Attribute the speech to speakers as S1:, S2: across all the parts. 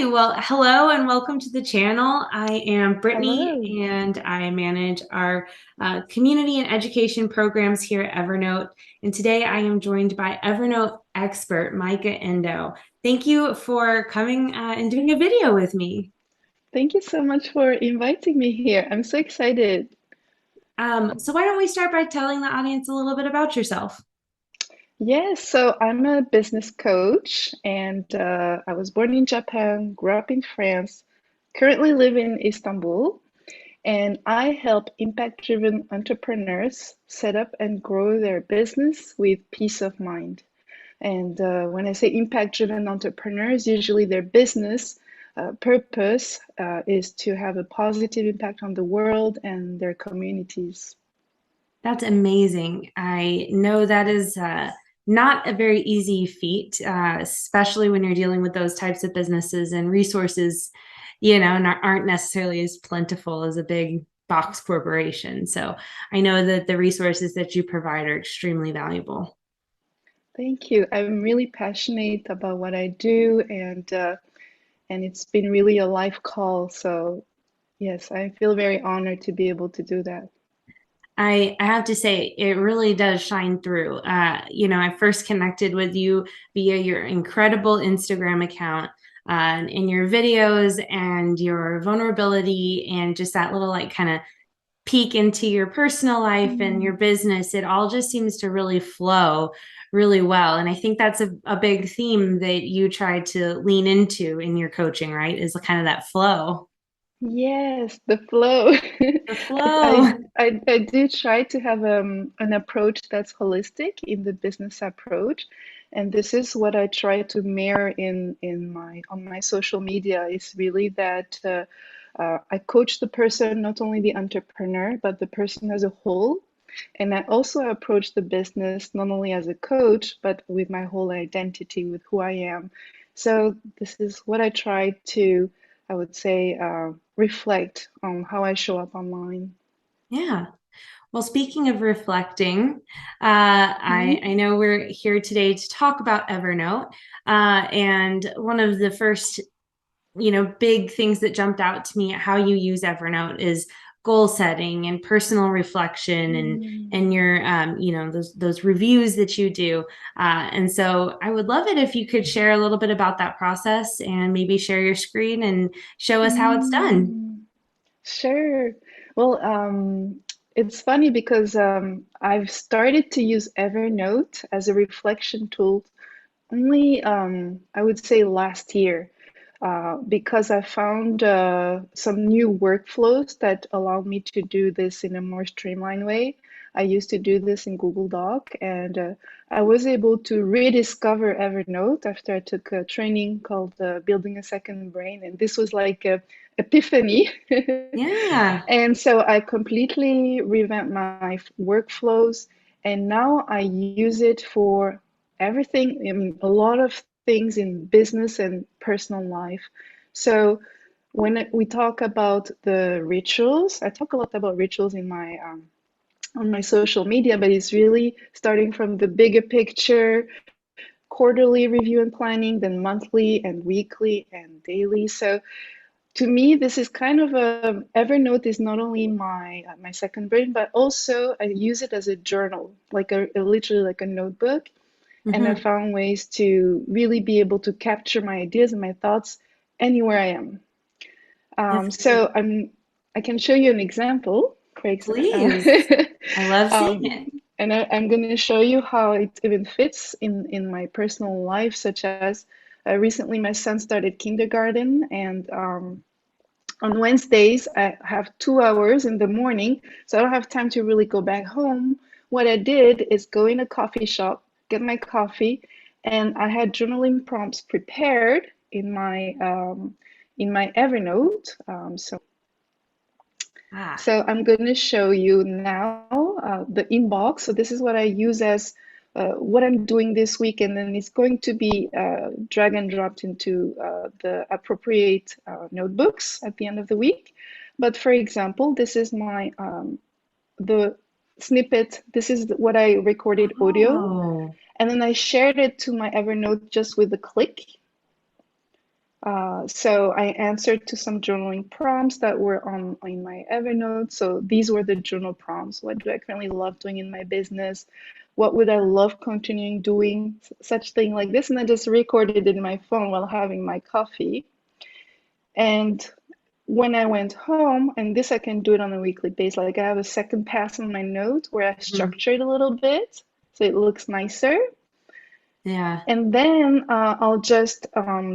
S1: Well, hello and welcome to the channel. I am Brittany
S2: Hello.
S1: and I manage our community and education programs here at Evernote. And today I am joined by Evernote expert Maika Endo. Thank you for coming and doing a video with me.
S2: Thank you so much for inviting me here. I'm so excited.
S1: So why don't we start by telling the audience a little bit about yourself?
S2: Yes, so I'm a business coach and I was born in Japan, grew up in France, currently live in Istanbul, and I help impact-driven entrepreneurs set up and grow their business with peace of mind. And when I say impact-driven entrepreneurs, usually their business purpose is to have a positive impact on the world and their communities.
S1: That's amazing. I know that is not a very easy feat, especially when you're dealing with those types of businesses and resources, aren't necessarily as plentiful as a big box corporation. So I know that the resources that you provide are extremely valuable.
S2: Thank you. I'm really passionate about what I do, and it's been really a life call. So yes, I feel very honored to be able to do that.
S1: I have to say, it really does shine through. I first connected with you via your incredible Instagram account, and in your videos and your vulnerability and just that little like kind of peek into your personal life and your
S2: Mm.
S1: business. It all just seems to really flow really well. And I think that's a big theme that you try to lean into in your coaching, right? Is kind of that flow.
S2: Yes, the flow.
S1: The
S2: I,
S1: flow.
S2: I do try to have an approach that's holistic in the business approach, and this is what I try to mirror in my on my social media. Is really that I coach the person, not only the entrepreneur, but the person as a whole. And I also approach the business not only as a coach, but with my whole identity, with who I am. So this is what I try to, I would say, reflect on how I show up online.
S1: Yeah. Well, speaking of reflecting, I
S2: Mhm.
S1: know we're here today to talk about Evernote. And one of the first, big things that jumped out to me at how you use Evernote is goal setting and personal reflection
S2: Mm.
S1: and your those reviews that you do. And so I would love it if you could share a little bit about that process and maybe share your screen and show us how it's done.
S2: Mm. Sure. Well, it's funny because I've started to use Evernote as a reflection tool only, I would say last year, because I found some new workflows that allow me to do this in a more streamlined way. I used to do this in Google Doc, and I was able to rediscover Evernote after I took a training called Building a Second Brain, and this was like a epiphany.
S1: Yeah.
S2: And so I completely revamped my workflows, and now I use it for everything. I mean, a lot of things in business and personal life. So when we talk about the rituals, I talk a lot about rituals in my on my social media, but it's really starting from the bigger picture, quarterly review and planning, then monthly and weekly and daily. So to me, this is kind of a Evernote is not only my second brain, but also I use it as a journal, like literally like a notebook. And I
S1: Mhm.
S2: found ways to really be able to capture my ideas and my thoughts anywhere I am.
S1: That's
S2: So I can show you an example, for example,
S1: please. I love seeing
S2: um,
S1: it.
S2: and I'm going to show you how it even fits in my personal life, such as recently my son started kindergarten, and on Wednesdays, I have 2 hours in the morning, so I don't have time to really go back home. What I did is go in a coffee shop, get my coffee, and I had journaling prompts prepared in my Evernote.
S1: Ah.
S2: So I'm going to show you now the inbox. So this is what I use as what I'm doing this week, and then it's going to be drag and dropped into the appropriate notebooks at the end of the week. But for example, this is my the snippet. This is what I recorded audio,
S1: Oh.
S2: and then I shared it to my Evernote just with a click. So I answered to some journaling prompts that were on in my Evernote. So these were the journal prompts. What do I currently love doing in my business? What would I love continuing doing? Such thing like this. And I just recorded it in my phone while having my coffee. And when I went home, and this I can do it on a weekly basis, like I have a second pass on my note where I
S1: Mhm.
S2: structure it a little bit so it looks nicer.
S1: Yeah.
S2: And then I'll just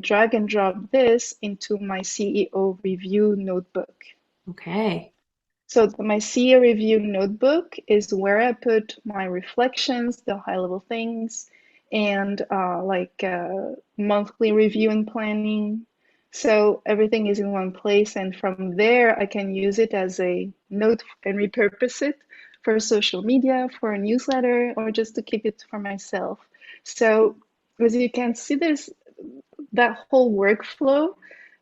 S2: drag and drop this into my CEO review notebook.
S1: Okay.
S2: So my CEO review notebook is where I put my reflections, the high level things, and monthly review and planning. So everything is in one place, and from there I can use it as a note and repurpose it for social media, for a newsletter, or just to keep it for myself. So as you can see, there's that whole workflow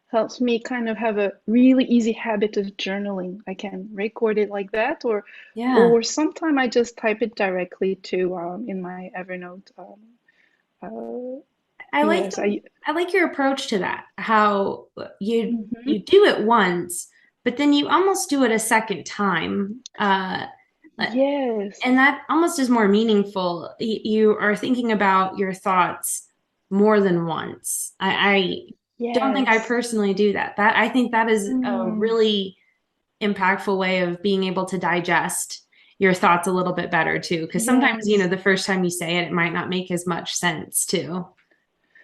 S2: helps me kind of have a really easy habit of journaling. I can record it like that,
S1: Yeah.
S2: or sometimes I just type it directly to in my Evernote.
S1: I like
S2: Yes, I.
S1: I like your approach to that. How you
S2: Mhm.
S1: do it once, but then you almost do it a second time.
S2: Yes,
S1: And that almost is more meaningful. You are thinking about your thoughts more than once. I don't think I
S2: yes.
S1: personally do that. That I think that is a
S2: Mm,
S1: really impactful way of being able to digest your thoughts a little bit better too. Because sometimes,
S2: yes.
S1: the first time you say it, it might not make as much sense too.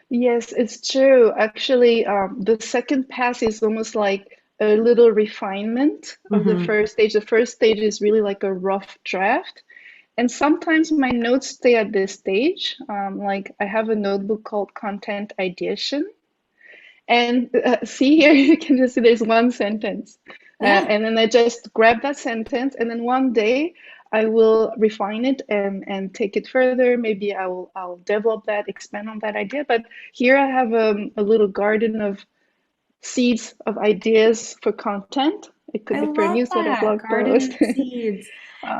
S2: Yes, it's true. Actually, the second pass is almost like a little refinement of the
S1: Hmm.
S2: first stage. The first stage is really like a rough draft. And sometimes my notes stay at this stage. Like I have a notebook called Content Ideation. And see here, you can just see there's one sentence.
S1: Yeah,
S2: And then I just grab that sentence, and then one day I will refine it and take it further. Maybe I'll develop that, expand on that idea. But here I have a little garden of seeds of ideas for content. It could
S1: I
S2: be for a
S1: love
S2: newsletter,
S1: that.
S2: blog
S1: Garden
S2: post.
S1: of seeds.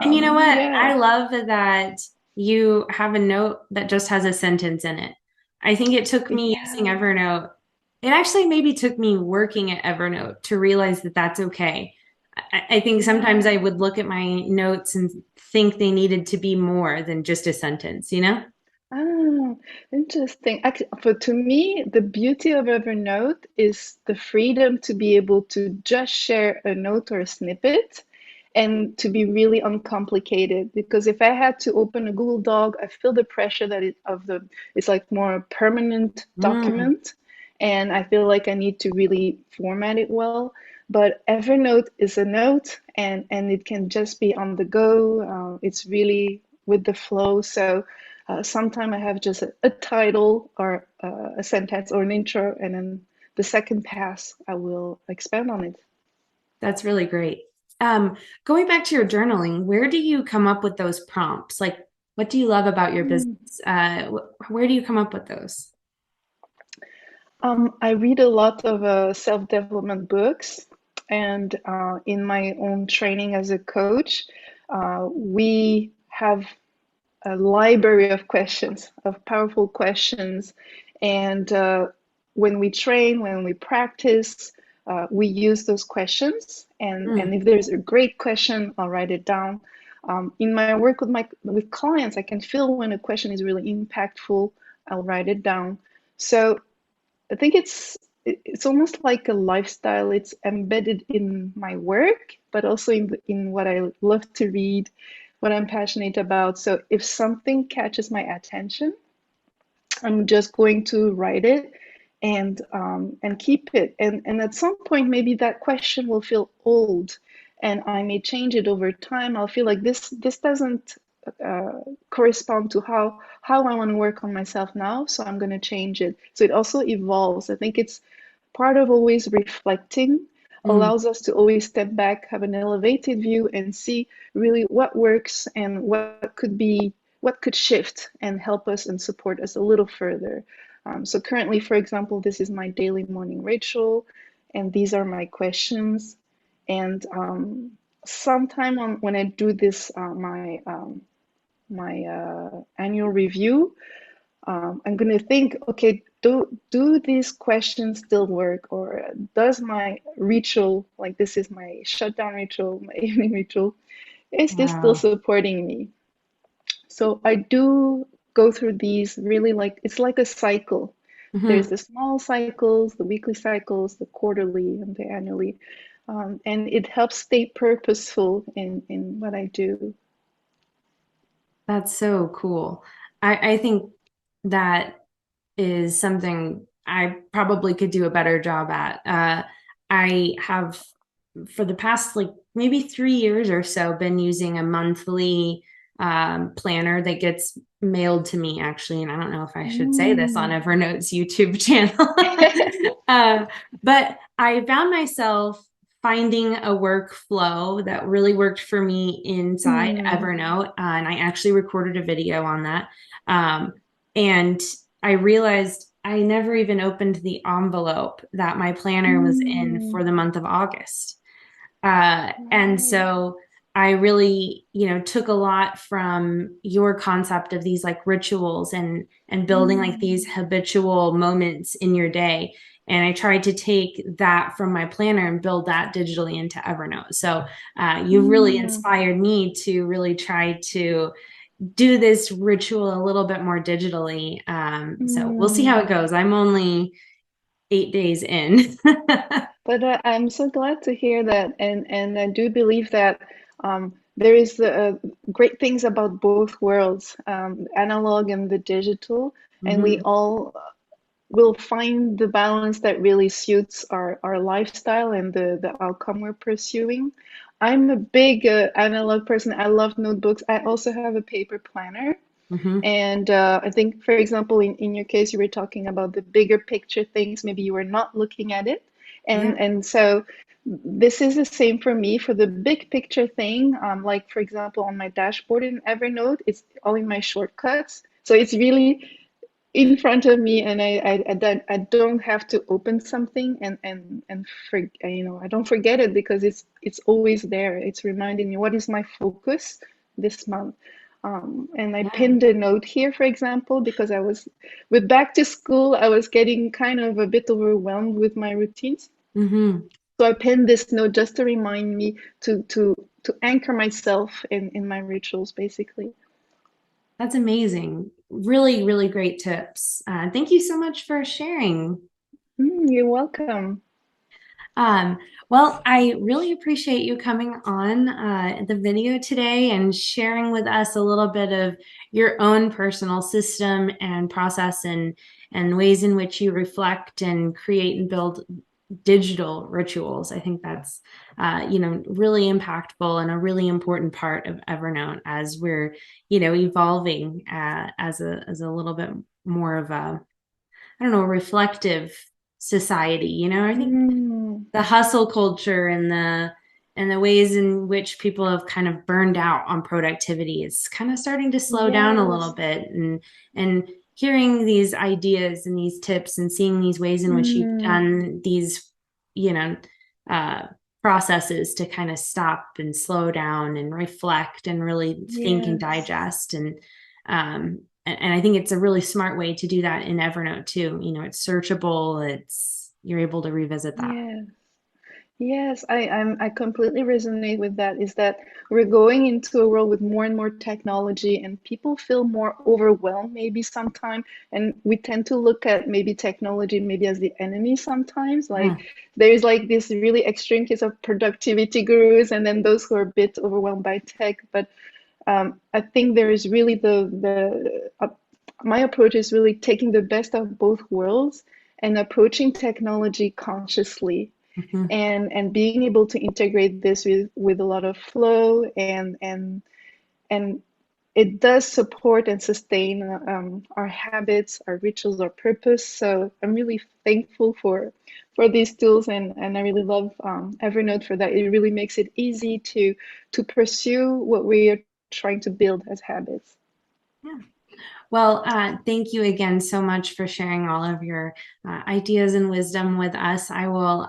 S1: And you know what?
S2: Yeah,
S1: I love that you have a note that just has a sentence in it. I think it took me using
S2: yeah.
S1: Evernote. It actually maybe took me working at Evernote to realize that that's okay. I think sometimes
S2: Yeah.
S1: I would look at my notes and think they needed to be more than just a sentence, you know?
S2: Ah, interesting. Actually, for to me, the beauty of Evernote is the freedom to be able to just share a note or a snippet and to be really uncomplicated. Because if I had to open a Google Doc, I feel the pressure that it's like more a permanent
S1: Mm,
S2: document, and I feel like I need to really format it well. But Evernote is a note, and it can just be on the go. It's really with the flow. So sometimes I have just a title or a sentence or an intro, and then the second pass, I will expand on it.
S1: that's really great. Going back to your journaling, where do you come up with those prompts? Like, what do you love about your business?
S2: Mm.
S1: Where do you come up with those?
S2: I read a lot of self-development books, and in my own training as a coach, we have a library of questions, of powerful questions. And when we train, when we practice, we use those questions. And
S1: Mm,
S2: if there's a great question, I'll write it down. In my work with clients, I can feel when a question is really impactful. I'll write it down. So I think it's almost like a lifestyle. It's embedded in my work, but also in what I love to read, what I'm passionate about. So if something catches my attention, I'm just going to write it and keep it. And at some point, maybe that question will feel old, and I may change it over time. I'll feel like this doesn't uh, correspond to how I want to work on myself now, so I'm going to change it. So it also evolves. I think it's part of always reflecting
S1: mm.
S2: allows us to always step back, have an elevated view, and see really what works and what could shift and help us and support us a little further. So currently, for example, this is my daily morning ritual, and these are my questions. And sometime when I do this, my annual review, I'm going to think, okay, do these questions still work, or does my ritual, like this is my shutdown ritual, my evening ritual, is this still
S1: Wow.
S2: supporting me? So I do go through these really, like it's like a cycle. There's
S1: Mhm.
S2: the small cycles, the weekly cycles, the quarterly and the annually. And it helps stay purposeful in what I do.
S1: That's so cool. I think that is something I probably could do a better job at. I have, for the past like maybe 3 years or so, been using a monthly planner that gets mailed to me, actually. And I don't know if I should say this on
S2: Mm.
S1: Evernote's YouTube channel. uh, but I found myself finding a workflow that really worked for me inside
S2: Mm.
S1: Evernote. And I actually recorded a video on that. Um, and I realized I never even opened the envelope that my planner was in
S2: Mm.
S1: for the month of August. And
S2: Right.
S1: so I really, took a lot from your concept of these like rituals and building like these
S2: Mm.
S1: habitual moments in your day. And I tried to take that from my planner and build that digitally into Evernote. So you really
S2: Mm.
S1: inspired me to really try to do this ritual a little bit more digitally. So we'll see how
S2: Mm.
S1: it goes. I'm only 8 days in.
S2: But I'm so glad to hear that, and I do believe that there is great things about both worlds, analog and the digital, and we
S1: Mhm.
S2: all will find the balance that really suits our lifestyle and the outcome we're pursuing. I'm a big analog person. I love notebooks. I also have a paper planner.
S1: Mhm.
S2: And I think, for example, in your case, you were talking about the bigger picture things. Maybe you were not looking at it.
S1: Yeah.
S2: And so this is the same for me for the big picture thing. Like, for example, on my dashboard in Evernote, it's all in my shortcuts. So it's really in front of me, and I don't have to open something and I don't forget it because it's always there. It's reminding me what is my focus this month. And I
S1: Yeah.
S2: pinned a note here, for example, because I was with back to school, I was getting kind of a bit overwhelmed with my routines.
S1: Mhm.
S2: So I pinned this note just to remind me to anchor myself in my rituals, basically.
S1: That's amazing. Really, really great tips. Thank you so much for sharing.
S2: You're welcome.
S1: Um, well, I really appreciate you coming on the video today and sharing with us a little bit of your own personal system and process and ways in which you reflect and create and build digital rituals. I think that's really impactful and a really important part of Evernote as we're evolving as a little bit more of a, I don't know, reflective society. I think
S2: Mm,
S1: the hustle culture and the ways in which people have kind of burned out on productivity is kind of starting to slow down a little
S2: yes.
S1: bit, and hearing these ideas and these tips and seeing these ways in which you've
S2: Mm,
S1: done these you know uh processes to kind of stop and slow down and reflect and really think and
S2: yes.
S1: digest, and I think it's a really smart way to do that in Evernote too. It's searchable, you're able to revisit that.
S2: Yes. Yes, I completely resonate with that. Is that we're going into a world with more and more technology, and people feel more overwhelmed maybe sometimes, and we tend to look at maybe technology maybe as the enemy sometimes. Like
S1: Yeah.
S2: there's like this really extreme case of productivity gurus, and then those who are a bit overwhelmed by tech. But I think there is really my approach is really taking the best of both worlds and approaching technology consciously,
S1: Mhm.
S2: and being able to integrate this with a lot of flow, and it does support and sustain our habits, our rituals, our purpose. So I'm really thankful for these tools, and I really love Evernote for that. It really makes it easy to pursue what we are trying to build as habits.
S1: Yeah. Well, thank you again so much for sharing all of your ideas and wisdom with us. I will,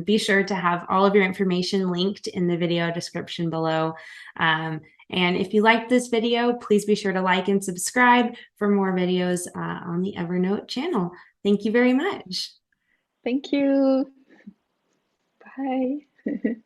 S1: be sure to have all of your information linked in the video description below. Um, And if you liked this video, please be sure to like and subscribe for more videos on the Evernote channel. Thank you very much.
S2: Thank you. Bye.